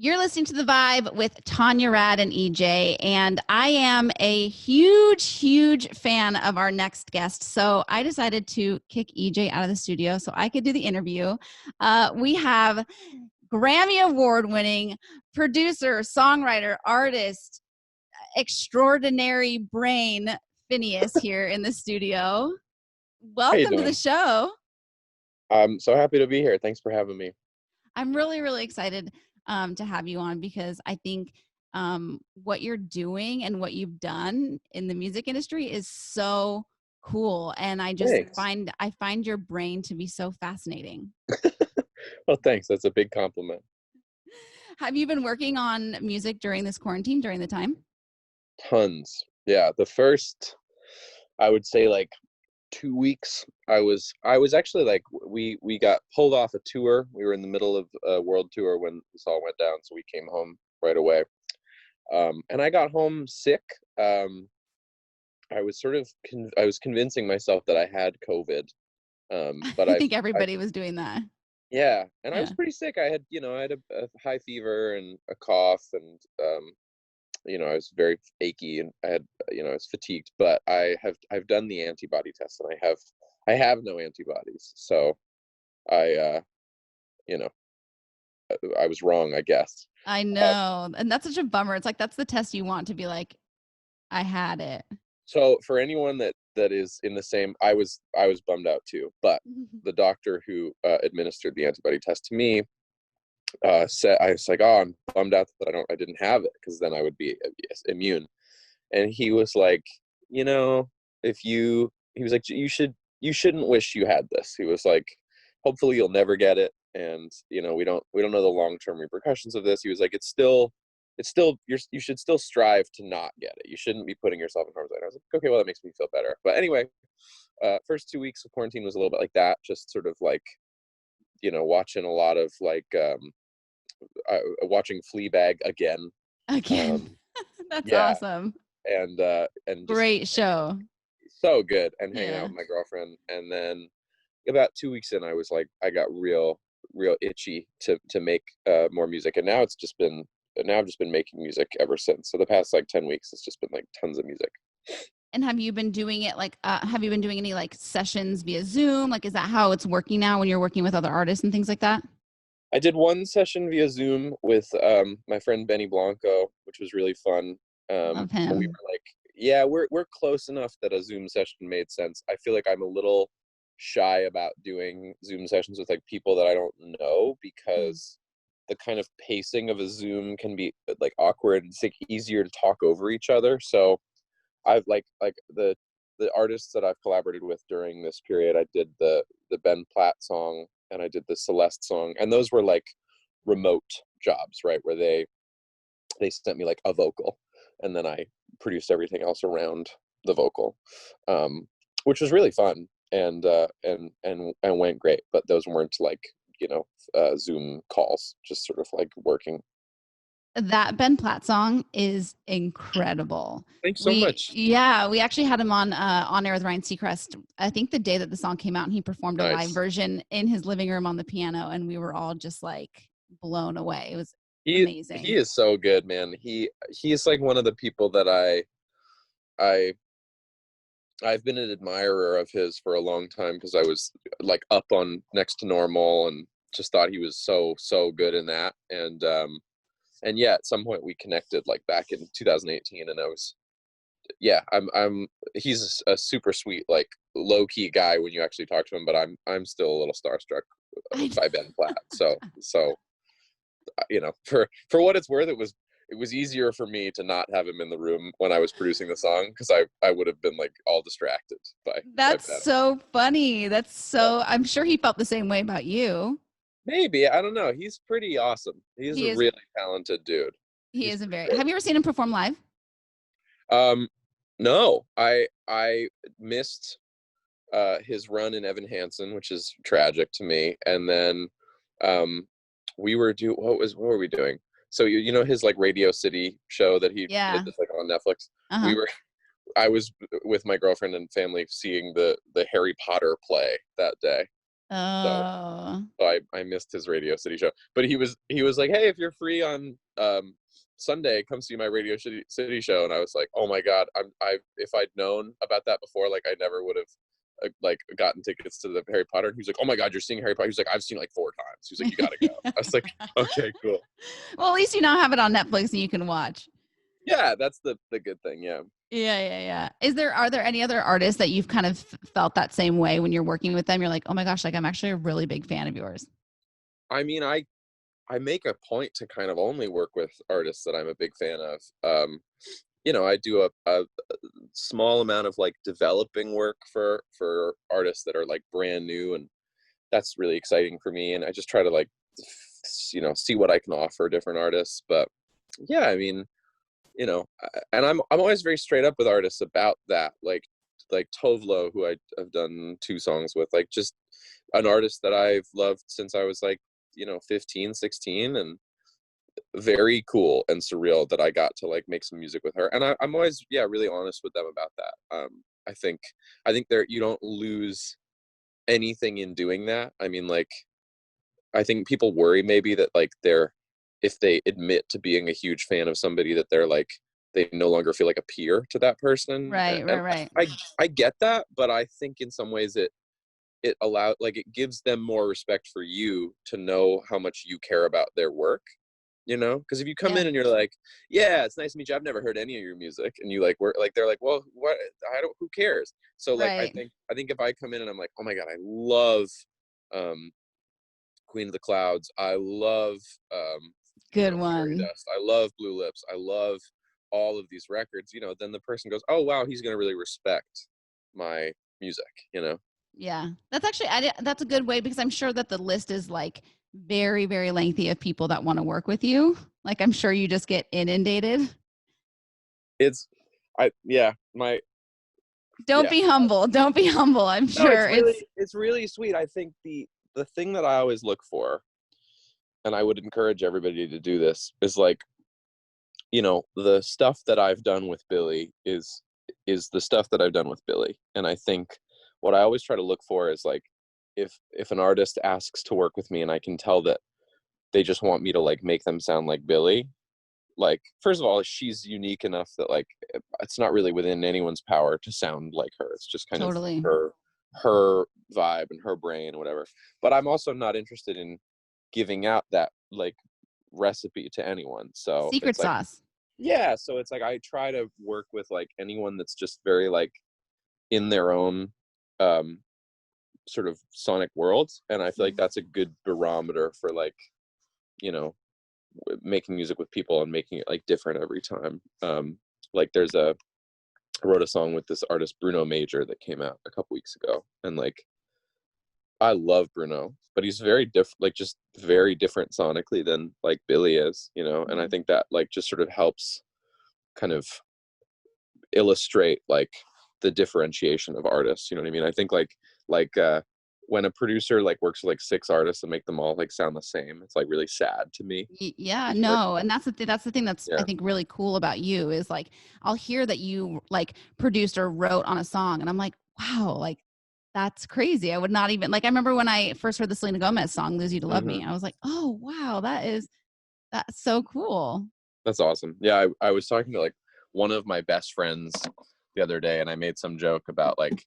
You're listening to The Vibe with Tanya Rad and EJ, and I am a huge fan of our next guest. So I decided to kick EJ out of the studio so I could do the interview. We have Grammy Award-winning producer, songwriter, artist, extraordinary brain, Finneas here in the studio. How you Welcome to the doing? show. I'm so happy to be here. Thanks for having me. I'm really excited to have you on because I think what you're doing and what you've done in the music industry is so cool, and I just Thanks. find your brain to be so fascinating. Well, thanks. That's a big compliment. Have you been working on music during this quarantine, during the time? Tons. Yeah. The first, I would say, like 2 weeks, I was actually like we got pulled off a tour. We were in the middle of a world tour when this all went down, so we came home right away. And I got home sick. I was sort of I was convincing myself that I had COVID. But I think everybody was doing that. yeah, and I was Yeah. pretty sick. I had a high fever and a cough, and I was very achy, and I was fatigued. But I've done the antibody test, and I have no antibodies. So I, you know, I was wrong, I guess. I Uh, know. And that's such a bummer. It's like that's the test you want to be like, I had it. so for anyone that is in the same, I was bummed out too. But the doctor who administered the antibody test to me said, I was like, oh, I'm bummed out that I didn't have it, because then I would be immune. And he was like, you know, he was like, you shouldn't wish you had this. He was like, hopefully you'll never get it, and we don't know the long-term repercussions of this. He was like, you should still strive to not get it. You shouldn't be putting yourself in harm's way. And I was like, okay, well, that makes me feel better. But anyway, first 2 weeks of quarantine was a little bit like that, just sort of like, watching a lot of like watching Fleabag again. Again. Um, That's yeah, awesome. and just Great show. so good, and hanging out Yeah. with my girlfriend. And then about 2 weeks in, I was like, I got real itchy to make more music, and now I've just been making music ever since. So the past like 10 weeks, it's just been like tons of music. And have you been doing it like have you been doing any like sessions via Zoom? Like is that how it's working now when you're working with other artists and things like that? I did one session via Zoom with my friend Benny Blanco, which was really fun. Love And we him. were like, yeah, we're close enough that a Zoom session made sense. I feel like I'm a little shy about doing Zoom sessions with like people that I don't know, Mm. because the kind of pacing of a Zoom can be like awkward. It's like easier to talk over each other. So I've like the artists that I've collaborated with during this period, I did the Ben Platt song, and I did the Celeste song, and those were like remote jobs, right? Where they sent me like a vocal, and then I produced everything else around the vocal, which was really fun, and went great. But those weren't like, Zoom calls, just sort of like working. That Ben Platt song is incredible. Thanks so We much. yeah, we actually had him on air with Ryan Seacrest. I think the day that the song came out, and he performed a live Nice. version in his living room on the piano, and we were all just like blown away. It was He amazing. is so good, man. He's like one of the people that I I've been an admirer of his for a long time, because I was like up on Next to Normal, and just thought he was so good in that. And yeah, at some point we connected like back in 2018, and I was, yeah, I'm he's a super sweet, like low key guy when you actually talk to him, but I'm still a little starstruck I by Ben Platt. So for what it's worth, it was easier for me to not have him in the room when I was producing the song, because I would have been like all distracted by That's Ben. so funny. That's Yeah. so I'm sure he felt the same way about you. Maybe, I don't know. He's pretty awesome. He's He a is really talented dude. he He's is a pretty very great. Have you ever seen him perform live? Um, no, I missed his run in Evan Hanson, which is tragic to me. And then um, what were we doing? So you know his like Radio City show that he did Yeah. that's like on Netflix. Uh-huh. We were I was with my girlfriend and family seeing the Harry Potter play that day. So, Oh. I missed his Radio City show. But he was like, hey, if you're free on Sunday, come see my Radio City show. And I was like, oh my God, if I'd known about that before, like I never would have like gotten tickets to the Harry Potter. And he was like, oh my God, you're seeing Harry Potter. He was like, I've seen like 4 times. He was like, you gotta go. I was like, okay, cool. Well, at least you now have it on Netflix and you can watch. Yeah, that's the good thing. Yeah. Yeah. Are there any other artists that you've kind of felt that same way when you're working with them? You're like, oh my gosh, like I'm actually a really big fan of yours. I mean, I make a point to kind of only work with artists that I'm a big fan of. I do a small amount of like developing work for artists that are like brand new, and that's really exciting for me. And I just try to like, see what I can offer different artists. But yeah, I mean, and I'm always very straight up with artists about that. Like Tovlo, who I've done 2 songs with, like just an artist that I've loved since I was like, 15, 16, and very cool and surreal that I got to like make some music with her. And I'm always, really honest with them about that. I think there, you don't lose anything in doing that. I mean, like, I think people worry maybe that like if they admit to being a huge fan of somebody, that they're like, they no longer feel like a peer to that person. Right. I get that, but I think in some ways it it gives them more respect for you to know how much you care about their work, because if you come in and you're like, yeah, it's nice to meet you, I've never heard any of your music, and you like work, like they're like, well, what, who cares? So like, right. I think if I come in and I'm like, oh my God, I love Queen of the Clouds, I love Good Fairy one. Dust, I love Blue Lips, I love all of these records, then the person goes, oh wow, he's gonna really respect my music. Yeah, that's actually that's a good way, because I'm sure that the list is like very, very lengthy of people that want to work with you. Like I'm sure you just get inundated. It's my Don't be humble. Don't be humble. I'm no, sure it's really sweet. I think the thing that I always look for, and I would encourage everybody to do this, is like, the stuff that I've done with Billie is the stuff that I've done with Billie. And I think what I always try to look for is like, if an artist asks to work with me and I can tell that they just want me to like make them sound like Billie, like, first of all, she's unique enough that like it's not really within anyone's power to sound like her. It's just kind totally of her vibe and her brain or whatever. But I'm also not interested in giving out that like recipe to anyone. So secret it's like, sauce. yeah, so it's like I try to work with like anyone that's just very like in their own sort of sonic world, and I feel like that's a good barometer for like, making music with people and making it like different every time. Like I wrote a song with this artist Bruno Major that came out a couple weeks ago, and like I love Bruno, but he's very different, like just very different sonically than like Billie is, and I think that like just sort of helps kind of illustrate like the differentiation of artists. You know what I mean? I think like when a producer like works with like 6 artists and make them all like sound the same, it's like really sad to me. Yeah, Usually. no, and that's the thing that's I think really cool about you is like I'll hear that you like produced or wrote on a song, and I'm like, wow, like that's crazy. I would not even like. I remember when I first heard the Selena Gomez song "Lose You to Love Me," I was like, oh wow, that's so cool. That's awesome. Yeah, I was talking to like one of my best friends the other day, and I made some joke about like,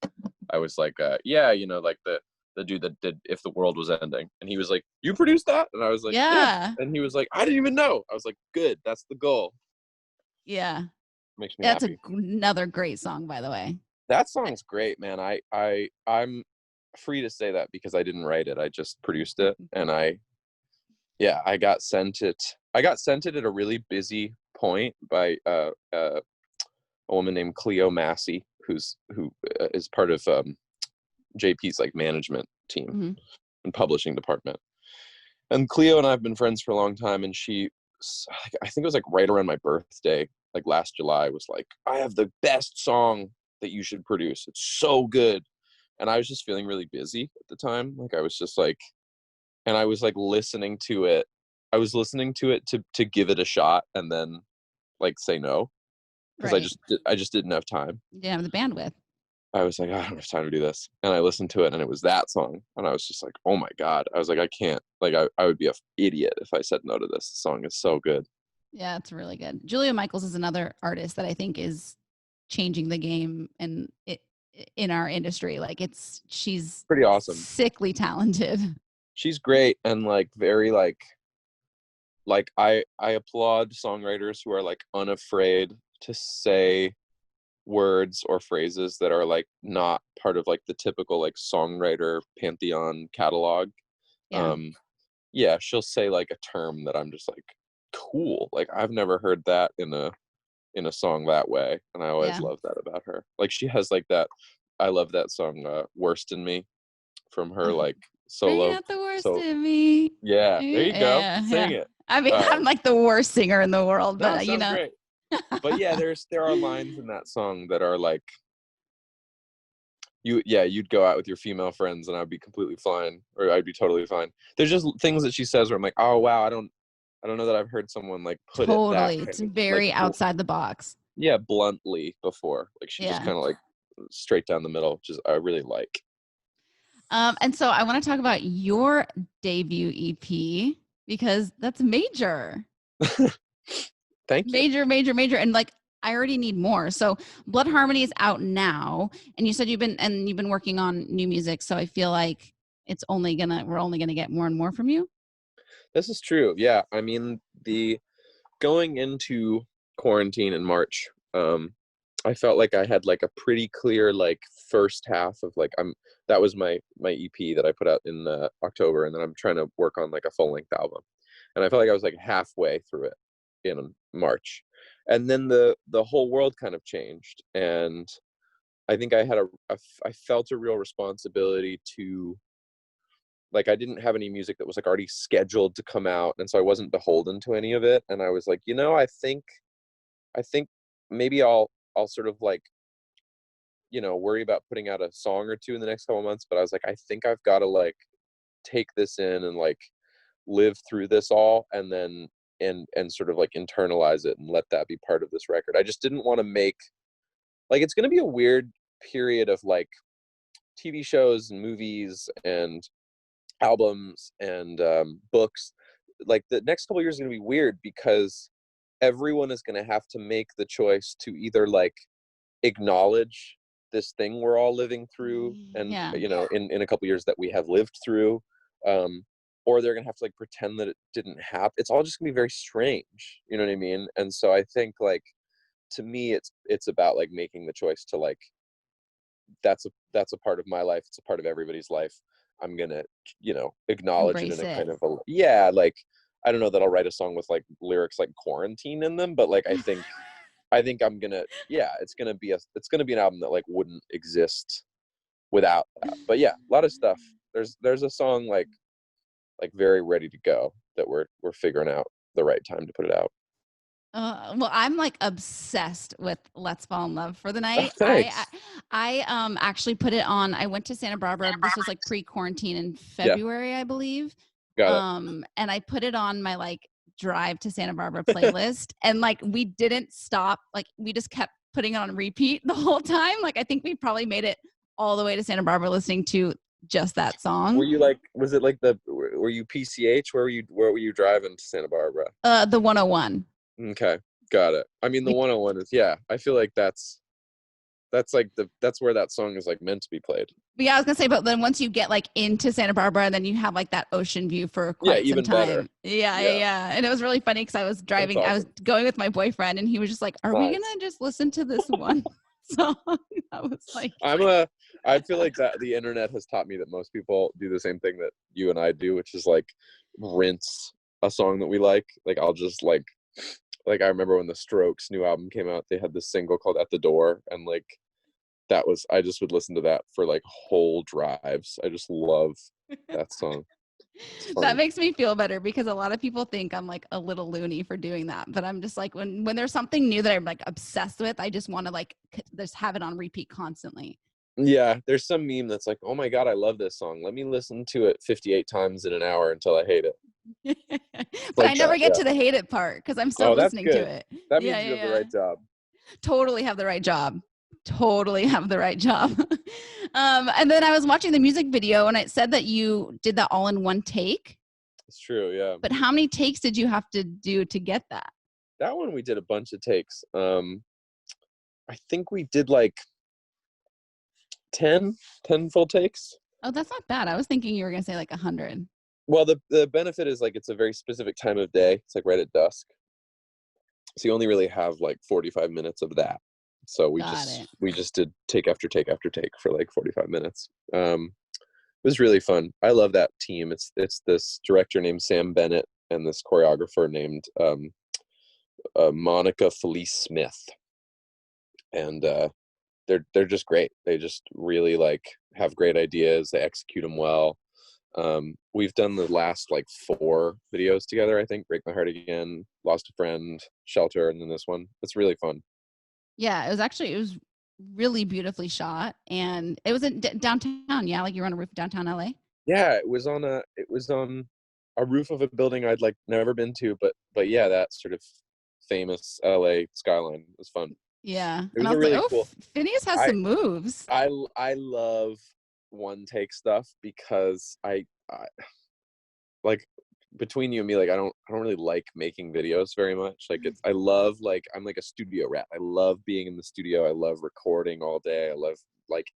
I was like, yeah, like the dude that did If the World Was Ending, and he was like, you produced that? And I was like, yeah. And he was like, I didn't even know. I was like, good, that's the goal. Yeah, makes me that's happy. Another great song, by the way. That song's great, man. I'm free to say that because I didn't write it, I just produced it. And I got sent it at a really busy point by a woman named Cleo Massey, who is part of JP's like management team and publishing department. And Cleo and I have been friends for a long time, and she, I think it was like right around my birthday, like last July, was like, I have the best song that you should produce. It's so good. And I was just feeling really busy at the time. Like I was just like, and I was like listening to it. I was listening to it to give it a shot and then like say no. Because I just didn't have time. You didn't have the bandwidth. I was like, I don't have time to do this. And I listened to it and it was that song. And I was just like, oh my God. I was like, I can't, like, I would be an idiot if I said no to this. The song is so good. Yeah, it's really good. Julia Michaels is another artist that I think is changing the game and in our industry. Like she's Pretty awesome. Sickly talented. She's great. And like, very like I applaud songwriters who are like unafraid to say words or phrases that are like not part of like the typical like songwriter pantheon catalog. Yeah. Yeah, she'll say like a term that I'm just like, cool. Like I've never heard that in a song that way. And I always love that about her. Like she has like that, I love that song, Worst in Me, from her like solo. Bring out the worst in me. Yeah, there you go. Sing it. I mean, I'm like the worst singer in the world, but that sounds great. But yeah, there are lines in that song that are like, you'd go out with your female friends and I'd be completely fine, or I'd be totally fine. There's just things that she says where I'm like, oh wow, I don't know that I've heard someone like put it that it's very like, outside the box. Yeah, bluntly before. Like she just kind of like straight down the middle, which is I really like. And so I want to talk about your debut EP because that's major. Thank you. Major. And like, I already need more. So Blood Harmony is out now. And you said you've been working on new music. So I feel like we're only going to get more and more from you. This is true. Yeah. I mean, going into quarantine in March, I felt like I had like a pretty clear like first half of like that was my EP that I put out in October, and then I'm trying to work on like a full length album, and I felt like I was like halfway through it in March, and then the whole world kind of changed, and I think I had I felt a real responsibility to, like, I didn't have any music that was like already scheduled to come out, and so I wasn't beholden to any of it, and I was like, I think maybe I'll sort of like, worry about putting out a song or two in the next couple months, but I was like, I think I've got to like take this in and like live through this all, and then and sort of like internalize it and let that be part of this record. I just didn't want to make, like, it's going to be a weird period of like TV shows and movies and albums and books. Like the next couple years is going to be weird because everyone is going to have to make the choice to either like acknowledge this thing we're all living through and in a couple years that we have lived through, or they're gonna have to like pretend that it didn't happen. It's all just gonna be very strange, you know what I mean? And so I think like, to me, it's about like making the choice to like, that's a part of my life, it's a part of everybody's life. I'm gonna acknowledge Embrace it in a kind of like, I don't know that I'll write a song with like lyrics like quarantine in them, but like I think I'm gonna, it's gonna be an album that like wouldn't exist without that. But yeah, a lot of stuff. There's a song like very ready to go that we're figuring out the right time to put it out. Well, I'm like obsessed with Let's Fall in Love for the Night. I actually put it on. I went to Santa Barbara. This was like pre-quarantine in February, I believe. Got it. And I put it on my like drive to Santa Barbara playlist, and like we didn't stop. Like we just kept putting it on repeat the whole time. Like I think we probably made it all the way to Santa Barbara listening to just that song. Were you like, was it like were you PCH? Where were you driving to Santa Barbara? The 101. Okay, got it. I mean, the 101 is, I feel like that's like that's where that song is like meant to be played. But yeah, I was gonna say, but then once you get like into Santa Barbara, then you have like that ocean view for quite some time. Better. Yeah. And it was really funny because I was driving, awesome. I was going with my boyfriend, and he was just like, "Are we gonna just listen to this one song?" I was like, I feel like that the internet has taught me that most people do the same thing that you and I do, which is like rinse a song that we like. Like I'll just like I remember when the Strokes' new album came out, they had this single called "At the Door," and like I just would listen to that for like whole drives. I just love that song. That makes me feel better because a lot of people think I'm like a little loony for doing that, but I'm just like, when there's something new that I'm like obsessed with, I just want to like just have it on repeat constantly. Yeah, there's some meme that's like, oh my God, I love this song. Let me listen to it 58 times in an hour until I hate it. But I never get to the hate it part because I'm still listening to it. That means you have the right job. Totally have the right job. totally have the right job. And then I was watching the music video and it said that you did that all in one take. It's true, yeah. But how many takes did you have to do to get that? That one we did a bunch of takes. I think we did like 10 full takes. Oh, that's not bad. I was thinking you were going to say like 100. Well, the benefit is like it's a very specific time of day. It's like right at dusk. So you only really have like 45 minutes of that. So we just did take after take after take for like 45 minutes. It was really fun. I love that team. It's this director named Sam Bennett and this choreographer named Monica Felice Smith. And they're just great. They just really like have great ideas. They execute them well. We've done the last like 4 videos together, I think. Break My Heart Again, Lost a Friend, Shelter, and then this one. It's really fun. Yeah, it was really beautifully shot, and it was in downtown. Yeah, like you were on a roof of downtown LA. Yeah, it was on a roof of a building I'd like never been to, but yeah, that sort of famous LA skyline was fun. Yeah, It was a really cool. Phineas has some moves. I love one take stuff because I like, between you and me, like I don't really like making videos very much. Like I love, like, I'm like a studio rat. I love being in the studio. I love recording all day. I love like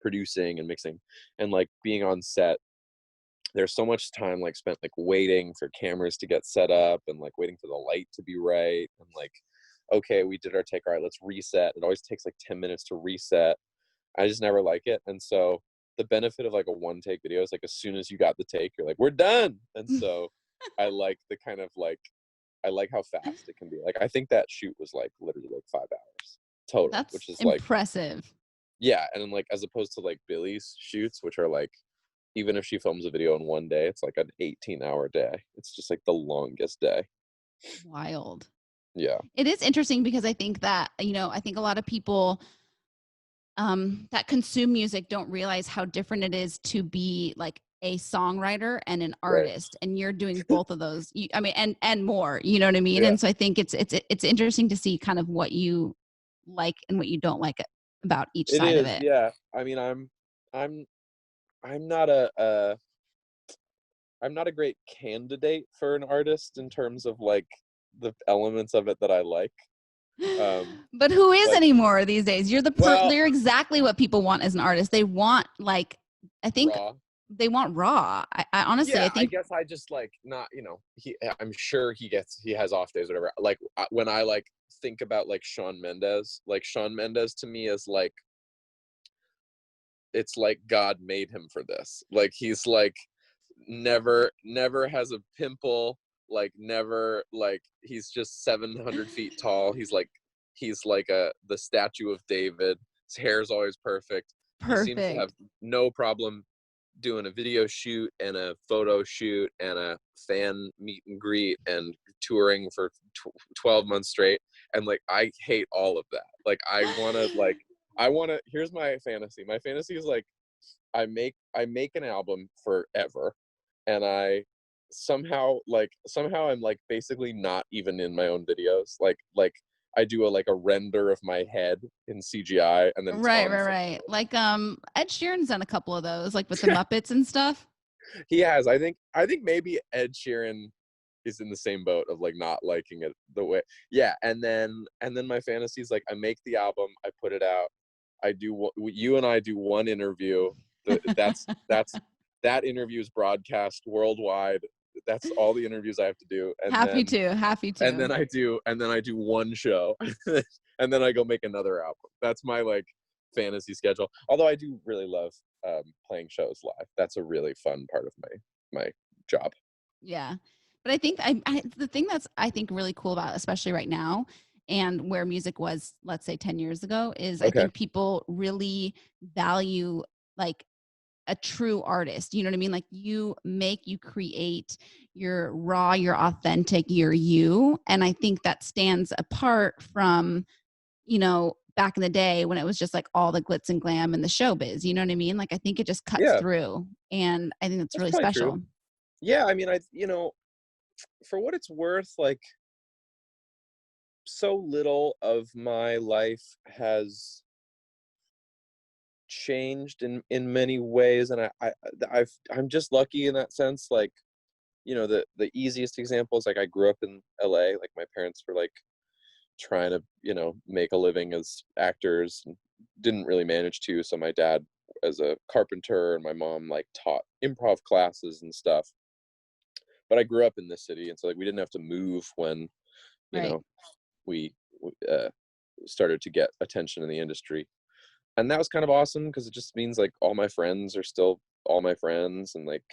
producing and mixing, and like being on set. There's so much time like spent like waiting for cameras to get set up and like waiting for the light to be right, and like, okay, we did our take, all right, let's reset. It always takes like 10 minutes to reset. I just never like it. And so the benefit of like a one take video is like as soon as you got the take, you're like, we're done. And so I like the kind of like, I like how fast it can be. Like I think that shoot was like literally like 5 hours total. That's which is impressive. Like, yeah, and then like as opposed to like Billie's shoots, which are like, even if she films a video in one day, it's like an 18-hour day. It's just like the longest day. Wild. Yeah. It is interesting because I think that, I think a lot of people that consume music don't realize how different it is to be like a songwriter and an artist, right. And you're doing both of those. And more, you know what I mean? Yeah. And so I think it's interesting to see kind of what you like and what you don't like about each side of it. Yeah. I mean, I'm not a great candidate for an artist in terms of like the elements of it that I like. But who is anymore these days? You're you're exactly what people want as an artist. They want like, I think raw. They want raw. I honestly, yeah, I think. I guess I just like not, I'm sure he has off days, whatever. Like when I like think about like Shawn Mendes to me is like, it's like God made him for this. Like he's like never has a pimple, like never, like he's just 700 feet tall. He's like the statue of David. His hair is always perfect. He seems to have no problem doing a video shoot and a photo shoot and a fan meet and greet and touring for 12 months straight. And like I hate all of that. Like I want to here's my fantasy. My fantasy is like I make an album forever, and I somehow I'm like basically not even in my own videos. Like I do a render of my head in CGI, and then right. Like Ed Sheeran's done a couple of those, like with the Muppets and stuff. He has. I think maybe Ed Sheeran is in the same boat of like not liking it the way. Yeah, and then my fantasy is like I make the album, I put it out, you and I do one interview. That interview is broadcast worldwide. That's all the interviews I have to do. And happy to. And then I do one show, and then I go make another album. That's my like fantasy schedule. Although I do really love playing shows live. That's a really fun part of my job. Yeah, but I think the thing that's I think really cool about, especially right now, and where music was, let's say 10 years ago, is I think people really value like a true artist. You know what I mean? Like you create, you're raw, you're authentic, you're you. And I think that stands apart from, back in the day when it was just like all the glitz and glam and the showbiz. You know what I mean? Like I think it just cuts through, and I think that's really special. True. Yeah, I mean, for what it's worth, like so little of my life has changed in many ways, and I'm just lucky in that sense. Like, you know, the easiest example is like I grew up in LA. Like my parents were like trying to, you know, make a living as actors and didn't really manage to. So my dad as a carpenter and my mom like taught improv classes and stuff. But I grew up in this city, and so like we didn't have to move when, you Right. know, we started to get attention in the industry. And that was kind of awesome because it just means like all my friends are still all my friends, and like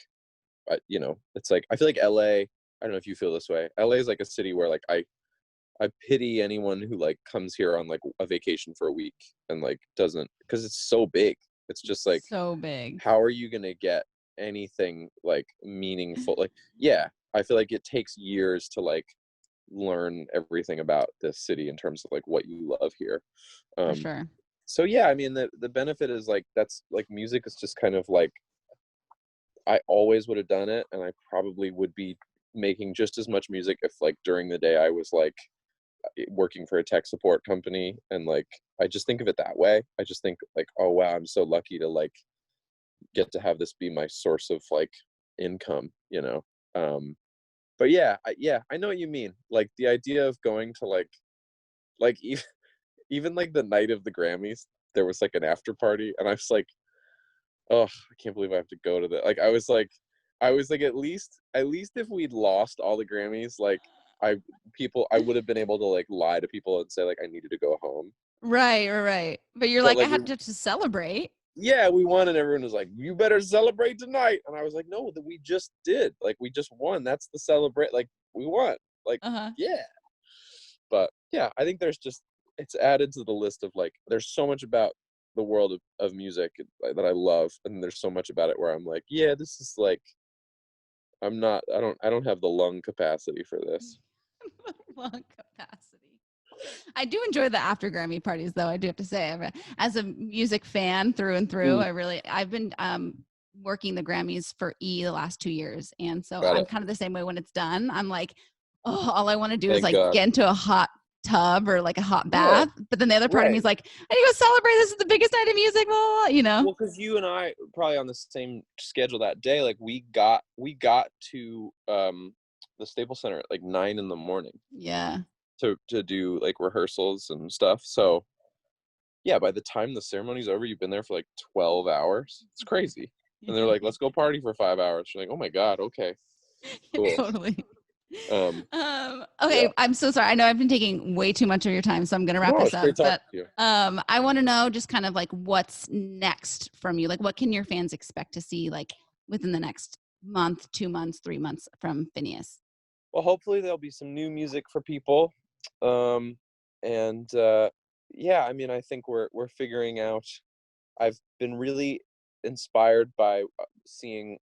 you know, it's like I feel like LA, I don't know if you feel this way. LA is like a city where like I pity anyone who like comes here on like a vacation for a week and like doesn't, because it's so big. It's just like, So big. how are you gonna get anything like meaningful? Like, yeah, I feel like it takes years to like learn everything about this city in terms of like what you love here. For Um, sure. so yeah, I mean the benefit is like that's like music is just kind of like I always would have done it, and I probably would be making just as much music if like during the day I was like working for a tech support company. And like I just think of it that way. I just think like, oh wow, I'm so lucky to like get to have this be my source of like income, you know. But yeah, I know what you mean. Like the idea of going to like even like the night of the Grammys, there was like an after party, and I was like, oh, I can't believe I have to go to that. Like I was like, at least if we'd lost all the Grammys, like I would have been able to like lie to people and say like I needed to go home. Right. But you're But like, I like have to celebrate. yeah, we won, and everyone was like, you better celebrate tonight. And I was like, no, that we just did. Like we just won. That's the celebrate. Like we won. Like Uh-huh. yeah. But yeah, I think there's just it's added to the list of like there's so much about the world of music that I love, and there's so much about it where I'm like, yeah, this is like I don't have the lung capacity for this. Lung capacity. I do enjoy the after Grammy parties, though. I do have to say, as a music fan through and through, I've been working the Grammys for E the last 2 years, and so Got I'm it. kind of the same way when it's done. I'm like, oh, all I want to do is Thank like God. get into a hot tub or like a hot Yeah, bath. But then the other part of me right. is like, I need to go celebrate. This is the biggest night of music, blah, blah, blah, you know? Well, because you and I probably on the same schedule that day. Like we got to the Staples Center at like 9 a.m. Yeah. to do like rehearsals and stuff. So yeah, by the time the ceremony's over, you've been there for like 12 hours. It's crazy. And they're like, let's go party for 5 hours. You're like, oh my God, okay, cool. Totally. Yeah. Okay, I'm so sorry. I know I've been taking way too much of your time, so I'm gonna wrap No, this it's up. great talking But to you. I want to know just kind of like what's next from you. Like, what can your fans expect to see like within the next month, 2 months, 3 months from Finneas? Well, hopefully there'll be some new music for people. And yeah, I mean, I think we're figuring out. I've been really inspired by seeing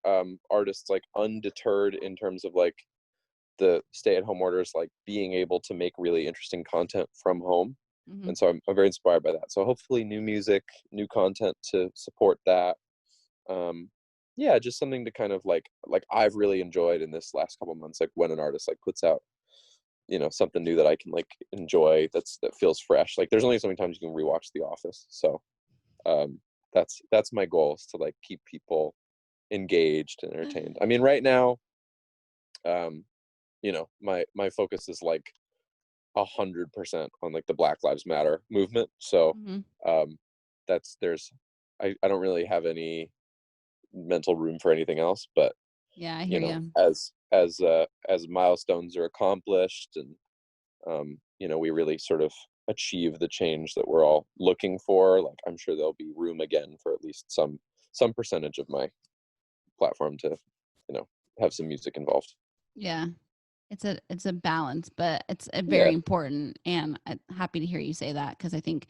artists like undeterred in terms of like the stay-at-home orders, like being able to make really interesting content from home. Mm-hmm. And so I'm very inspired by that. So hopefully new music, new content to support that. Yeah, just something to kind of like I've really enjoyed in this last couple months, like when an artist like puts out, you know, something new that I can like enjoy, that feels fresh. Like there's only so many times you can rewatch The Office. So that's my goal, is to like keep people engaged and entertained. I mean, right now, you know, my focus is like 100% on like the Black Lives Matter movement. So Mm-hmm. I don't really have any mental room for anything else. But Yeah, I you hear know, you. as milestones are accomplished, and you know, we really sort of achieve the change that we're all looking for, like I'm sure there'll be room again for at least some percentage of my platform to, you know, have some music involved. Yeah. It's a balance, but it's a Yeah, very important, and I'm happy to hear you say that because I think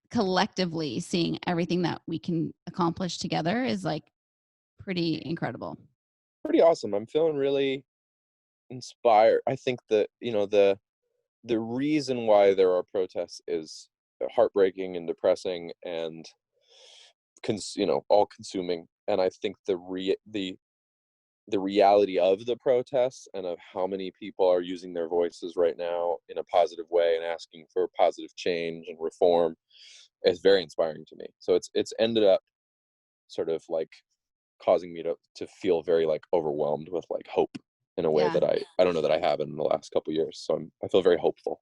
collectively seeing everything that we can accomplish together is like pretty incredible. pretty awesome. I'm feeling really inspired. I think that, you know, the reason why there are protests is heartbreaking and depressing and you know, all consuming. And I think the reality of the protests and of how many people are using their voices right now in a positive way and asking for positive change and reform is very inspiring to me. So it's ended up sort of like causing me to feel very like overwhelmed with like hope in a way that I don't know that I have in the last couple of years. So I feel very hopeful.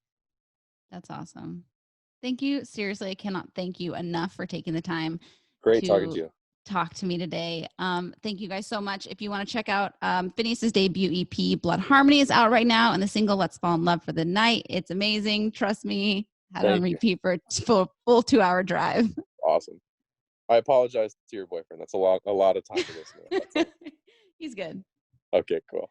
That's awesome. Thank you. Seriously, I cannot thank you enough for taking the time Great talking to you. Talk to me today. Thank you guys so much. If you want to check out Finneas' debut EP, Blood Harmony, is out right now, and the single Let's Fall in Love for the Night. It's amazing. Trust me. Had it on repeat for a full 2-hour drive. Awesome. I apologize to your boyfriend. That's a lot of time to listen to. He's good. Okay, cool.